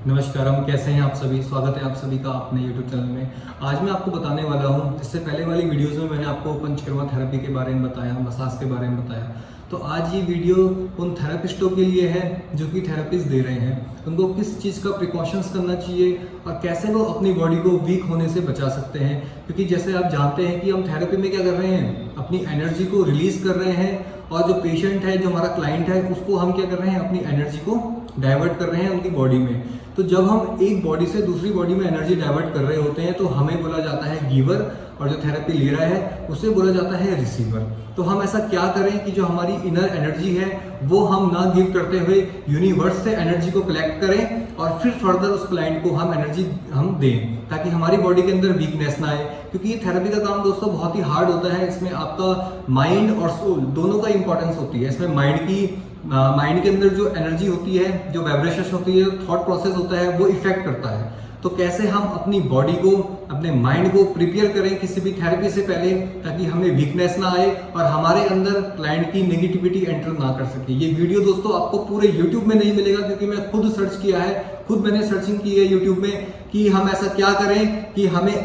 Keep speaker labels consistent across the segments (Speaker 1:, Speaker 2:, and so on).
Speaker 1: नमस्कार, हम कैसे हैं आप सभी। स्वागत है आप सभी का अपने YouTube चैनल में। आज मैं आपको बताने वाला हूं, इससे पहले वाली वीडियोस में मैंने आपको पंचकर्मा थेरेपी के बारे में बताया, मसाज के बारे में बताया। तो आज ये वीडियो उन थेरेपिस्टों के लिए है जो कि थेरेपीज दे रहे हैं। उनको किस चीज़ का प्रिकॉशंस करना चाहिए और कैसे वो अपनी बॉडी को वीक होने से बचा सकते हैं। क्योंकि जैसे आप जानते हैं कि हम थेरेपी में क्या कर रहे हैं, अपनी एनर्जी को रिलीज कर रहे हैं, और जो पेशेंट है, जो हमारा क्लाइंट है, उसको हम क्या कर रहे हैं, अपनी एनर्जी को डाइवर्ट कर रहे हैं उनकी बॉडी में। तो जब हम एक बॉडी से दूसरी बॉडी में एनर्जी डाइवर्ट कर रहे होते हैं तो हमें बोला जाता है गिवर, और जो थेरेपी ले रहा है उसे बोला जाता है रिसीवर। तो हम ऐसा क्या करें कि जो हमारी इनर एनर्जी है वो हम ना गिव करते हुए यूनिवर्स से एनर्जी को कलेक्ट करें और फिर फर्दर उस क्लाइंट को हम एनर्जी दें, ताकि हमारी बॉडी के अंदर वीकनेस ना आए। क्योंकि ये थेरेपी का काम दोस्तों बहुत ही हार्ड होता है। इसमें आपका माइंड और सोल दोनों का इंपॉर्टेंस होती है। इसमें माइंड के अंदर जो एनर्जी होती है, जो वाइब्रेशन होती है, थॉट प्रोसेस होता है, वो इफेक्ट करता है। तो कैसे हम अपनी बॉडी को, अपने माइंड को प्रिपेयर करें किसी भी थेरेपी से पहले, ताकि हमें वीकनेस ना आए और हमारे अंदर क्लाइंट की नेगेटिविटी एंटर ना कर सके। ये वीडियो दोस्तों आपको पूरे यूट्यूब में नहीं मिलेगा, क्योंकि मैं खुद सर्च किया है, खुद मैंने सर्चिंग की है यूट्यूब में कि हम ऐसा क्या करें कि हमें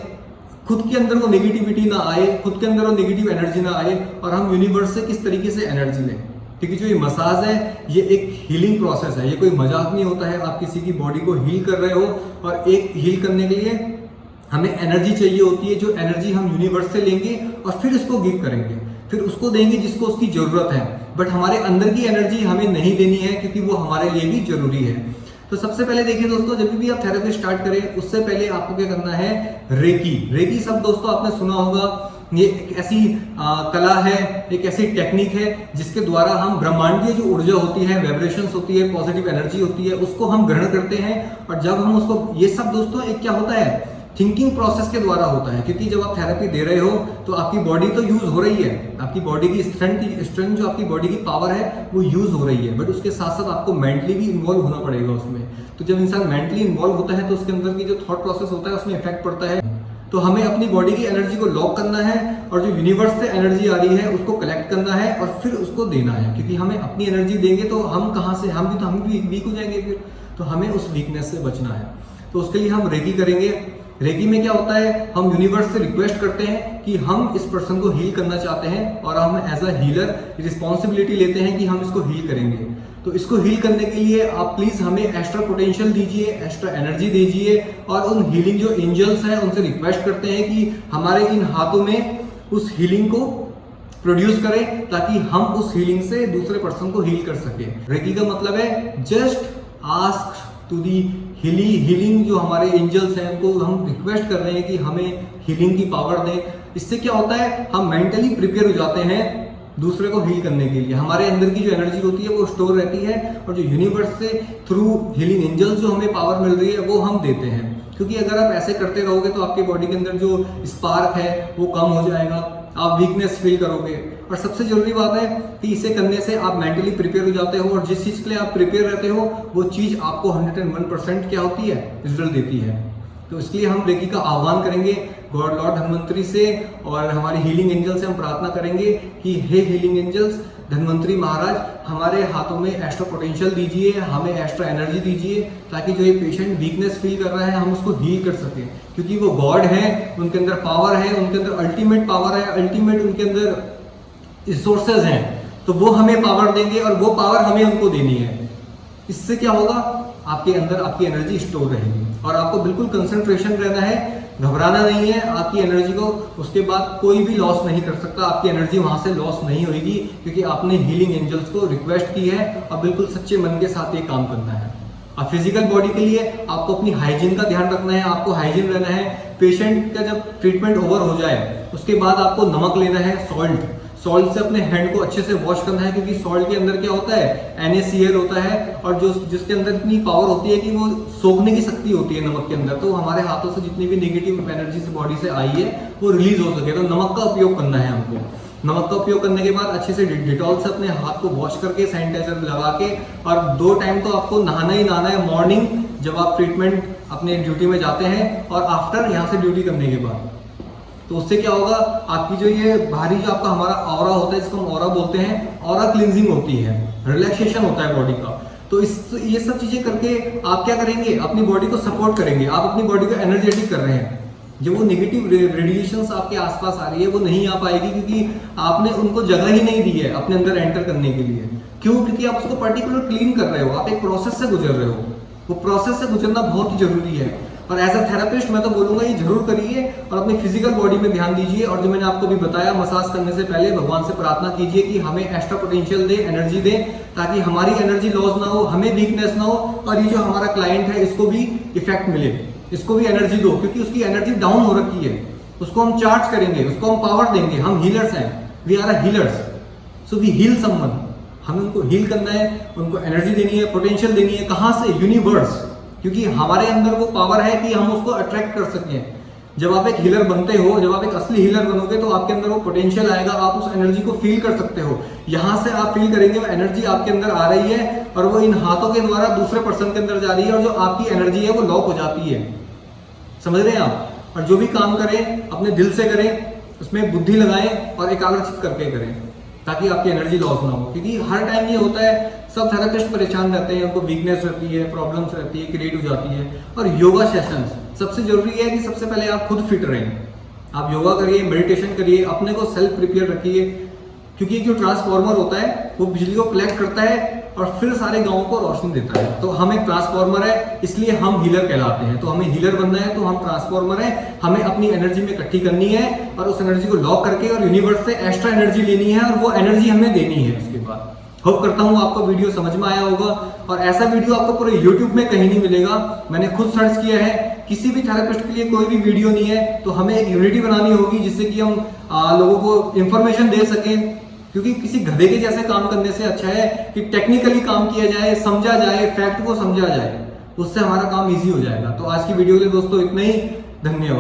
Speaker 1: खुद के अंदर वो नेगेटिविटी ना आए, खुद के अंदर वो नेगेटिव एनर्जी ना आए, और हम यूनिवर्स से किस तरीके से एनर्जी लें। क्योंकि जो ये मसाज है ये एक हीलिंग प्रोसेस है, ये कोई मजाक नहीं होता है। आप किसी की बॉडी को हील कर रहे हो, और एक हील करने के लिए हमें एनर्जी चाहिए होती है, जो एनर्जी हम यूनिवर्स से लेंगे और फिर उसको गिव करेंगे, फिर उसको देंगे जिसको उसकी जरूरत है। बट हमारे अंदर की एनर्जी हमें नहीं देनी है, क्योंकि वो हमारे लिए भी जरूरी है। तो सबसे पहले देखिए दोस्तों, जब भी आप थेरेपी स्टार्ट करें उससे पहले आपको क्या करना है, रेकी शब्द दोस्तों आपने सुना होगा। ये एक ऐसी कला है, एक ऐसी टेक्निक है जिसके द्वारा हम ब्रह्मांडीय जो ऊर्जा होती है, वाइब्रेशंस होती है, पॉजिटिव एनर्जी होती है, उसको हम ग्रहण करते हैं। और जब हम उसको, ये सब दोस्तों एक क्या होता है, थिंकिंग प्रोसेस के द्वारा होता है। क्योंकि जब आप थेरेपी दे रहे हो तो आपकी बॉडी तो यूज हो रही है, आपकी बॉडी की स्ट्रेंथ जो आपकी बॉडी की पावर है वो यूज हो रही है, बट उसके साथ साथ आपको मेंटली भी इन्वॉल्व होना पड़ेगा उसमें। तो जब इंसान मेंटली इन्वॉल्व होता है तो उसके अंदर की जो थॉट प्रोसेस होता है उसमें इफेक्ट पड़ता है। तो हमें अपनी बॉडी की एनर्जी को लॉक करना है, और जो यूनिवर्स से एनर्जी आ रही है उसको कलेक्ट करना है और फिर उसको देना है। क्योंकि हमें अपनी एनर्जी देंगे तो हम कहाँ से, हम भी वीक हो जाएंगे फिर। तो हमें उस वीकनेस से बचना है। तो उसके लिए हम रेकी करेंगे। रेकी में क्या होता है, हम यूनिवर्स से रिक्वेस्ट करते हैं कि हम इस पर्सन को हील करना चाहते हैं, और हम एज अ हीलर रिस्पॉन्सिबिलिटी लेते हैं कि हम इसको हील करेंगे। तो इसको हील करने के लिए आप प्लीज हमें एक्स्ट्रा पोटेंशियल दीजिए, एक्स्ट्रा एनर्जी दीजिए, और उन हीलिंग जो एंजल्स हैं उनसे रिक्वेस्ट करते हैं कि हमारे इन हाथों में उस हीलिंग को प्रोड्यूस करें, ताकि हम उस हीलिंग से दूसरे पर्सन को हील कर सके। रेकी का मतलब है just ask to the healing. जो हमारे एंजल्स हैं उनको हम रिक्वेस्ट कर रहे हैं कि हमें हीलिंग की पावर दें। इससे क्या होता है, हम मेंटली प्रिपेयर हो जाते हैं दूसरे को हील करने के लिए। हमारे अंदर की जो एनर्जी होती है वो स्टोर रहती है, और जो यूनिवर्स से थ्रू हीलिंग एंजल्स जो हमें पावर मिल रही है वो हम देते हैं। क्योंकि अगर आप ऐसे करते रहोगे तो आपकी बॉडी के अंदर जो स्पार्क है वो कम हो जाएगा, आप वीकनेस फील करोगे। और सबसे जरूरी बात है कि इसे करने से आप मेंटली प्रिपेयर हो जाते हो, और जिस चीज के लिए आप प्रिपेयर रहते हो वो चीज आपको 101% क्या होती है, रिजल्ट देती है। तो इसलिए हम रेकी का आह्वान करेंगे गॉड लॉर्ड धन्वंतरी से, और हमारी हीलिंग एंजल से हम प्रार्थना करेंगे कि हे हीलिंग एंजल्स, धन्वंतरी महाराज, हमारे हाथों में एक्स्ट्रा पोटेंशियल दीजिए, हमें एक्स्ट्रा एनर्जी दीजिए, ताकि जो ये पेशेंट वीकनेस फील कर रहा है हम उसको हील कर सकें। क्योंकि वो गॉड है, उनके अंदर पावर है, उनके अंदर अल्टीमेट पावर है, अल्टीमेट उनके अंदर रिसोर्सेज हैं। तो वो हमें पावर देंगे और वो पावर हमें उनको देनी है। इससे क्या होगा, आपके अंदर आपकी एनर्जी स्टोर रहेगी, और आपको बिल्कुल कंसंट्रेशन रहना है, घबराना नहीं है। आपकी एनर्जी को उसके बाद कोई भी लॉस नहीं कर सकता, आपकी एनर्जी वहां से लॉस नहीं होगी, क्योंकि आपने हीलिंग एंजल्स को रिक्वेस्ट की है और बिल्कुल सच्चे मन के साथ ये काम करना है। और फिजिकल बॉडी के लिए आपको अपनी हाइजीन का ध्यान रखना है, आपको हाइजीन रहना है। पेशेंट का जब ट्रीटमेंट ओवर हो जाए उसके बाद आपको नमक लेना है, सॉल्ट से अपने हैंड को अच्छे से वॉश करना है। क्योंकि सॉल्ट के अंदर क्या होता है, NaCl होता है, और जो जिसके अंदर इतनी पावर होती है कि वो सोखने की शक्ति होती है नमक के अंदर। तो हमारे हाथों से जितनी भी नेगेटिव एनर्जी से बॉडी से आई है वो रिलीज हो सके। तो नमक का उपयोग करना है हमको। नमक का उपयोग करने के बाद अच्छे से डिटॉल से अपने हाथ को वॉश करके, सैनिटाइजर लगा के, और 2 टाइम तो आपको नहाना ही नहाना है। मॉर्निंग जब आप ट्रीटमेंट अपने ड्यूटी में जाते हैं, और आफ्टर यहाँ से ड्यूटी करने के बाद। तो उससे क्या होगा, आपकी जो ये बाहरी जो आपका हमारा ऑरा होता है, जिसको हम ऑरा बोलते हैं, ऑरा क्लींजिंग होती है, रिलैक्सेशन होता है बॉडी का। तो ये सब चीजें करके आप क्या करेंगे, अपनी बॉडी को सपोर्ट करेंगे, आप अपनी बॉडी को एनर्जेटिक कर रहे हैं। जो वो निगेटिव रेडिएशंस आपके आसपास आ रही है वो नहीं आ पाएगी, क्योंकि आपने उनको जगह ही नहीं दी है अपने अंदर एंटर करने के लिए। क्यों? क्योंकि आप उसको पर्टिकुलर क्लीन कर रहे हो, आप एक प्रोसेस से गुजर रहे हो। वो प्रोसेस से गुजरना बहुत ही जरूरी है, और एज अ थेरेपिस्ट मैं तो बोलूंगा ये जरूर करिए और अपनी फिजिकल बॉडी में ध्यान दीजिए। और जो मैंने आपको भी बताया, मसाज करने से पहले भगवान से प्रार्थना कीजिए कि हमें एक्स्ट्रा पोटेंशियल दे, एनर्जी दे, ताकि हमारी एनर्जी लॉस ना हो, हमें वीकनेस ना हो, और ये जो हमारा क्लाइंट है इसको भी इफेक्ट मिले, इसको भी एनर्जी दो, क्योंकि उसकी एनर्जी डाउन हो रखी है। उसको हम चार्ज करेंगे, उसको हम पावर देंगे। हम हीलर्स हैं, we are a healers, so we heal someone. हमें उनको हील करना है, उनको एनर्जी देनी है, पोटेंशियल देनी है। कहां से? यूनिवर्स, क्योंकि हमारे अंदर वो पावर है कि हम उसको अट्रैक्ट कर सकें। जब आप एक हीलर बनते हो, जब आप एक असली हीलर बनोगे, तो आपके अंदर वो पोटेंशियल आएगा, आप उस एनर्जी को फील कर सकते हो। यहां से आप फील करेंगे वो एनर्जी आपके अंदर आ रही है, और वो इन हाथों के द्वारा दूसरे पर्सन के अंदर जा रही है, और जो आपकी एनर्जी है वो लॉक हो जाती है। समझ रहे हैं आप? और जो भी काम करें अपने दिल से करें, उसमें बुद्धि लगाएं और एकाग्रचित करके करें, ताकि आपकी एनर्जी लॉस ना हो। क्योंकि हर टाइम ये होता है, सब थेरेपिस्ट परेशान रहते हैं, उनको वीकनेस रहती है, प्रॉब्लम्स रहती है, क्रिएट हो जाती है। और योगा सेशंस सबसे जरूरी है कि सबसे पहले आप खुद फिट रहें। आप योगा करिए, मेडिटेशन करिए, अपने को सेल्फ प्रिपेयर रखिए, क्योंकि जो ट्रांसफार्मर होता है वो बिजली को कलेक्ट करता है और फिर सारे गांवों को रोशनी देता है। तो हम एक ट्रांसफार्मर है, इसलिए हम हीलर कहलाते हैं। तो हमें हीलर बनना है, तो हम ट्रांसफार्मर है, हमें अपनी एनर्जी में इकट्ठी करनी है, और उस एनर्जी को लॉक करके और यूनिवर्स से एक्स्ट्रा एनर्जी लेनी है, और वो एनर्जी हमें देनी है। उसके बाद होप करता हूँ आपको वीडियो समझ में आया होगा, और ऐसा वीडियो आपको पूरे YouTube में कहीं नहीं मिलेगा। मैंने खुद सर्च किया है, किसी भी थेरेपिस्ट के लिए कोई भी वीडियो नहीं है। तो हमें एक यूनिटी बनानी होगी, जिससे कि हम लोगों को इंफॉर्मेशन दे सकें, क्योंकि किसी गधे के जैसे काम करने से अच्छा है कि टेक्निकली काम किया जाए, समझा जाए, फैक्ट को समझा जाए, उससे हमारा काम इजी हो जाएगा। तो आज की वीडियो के लिए दोस्तों इतना ही, धन्यवाद।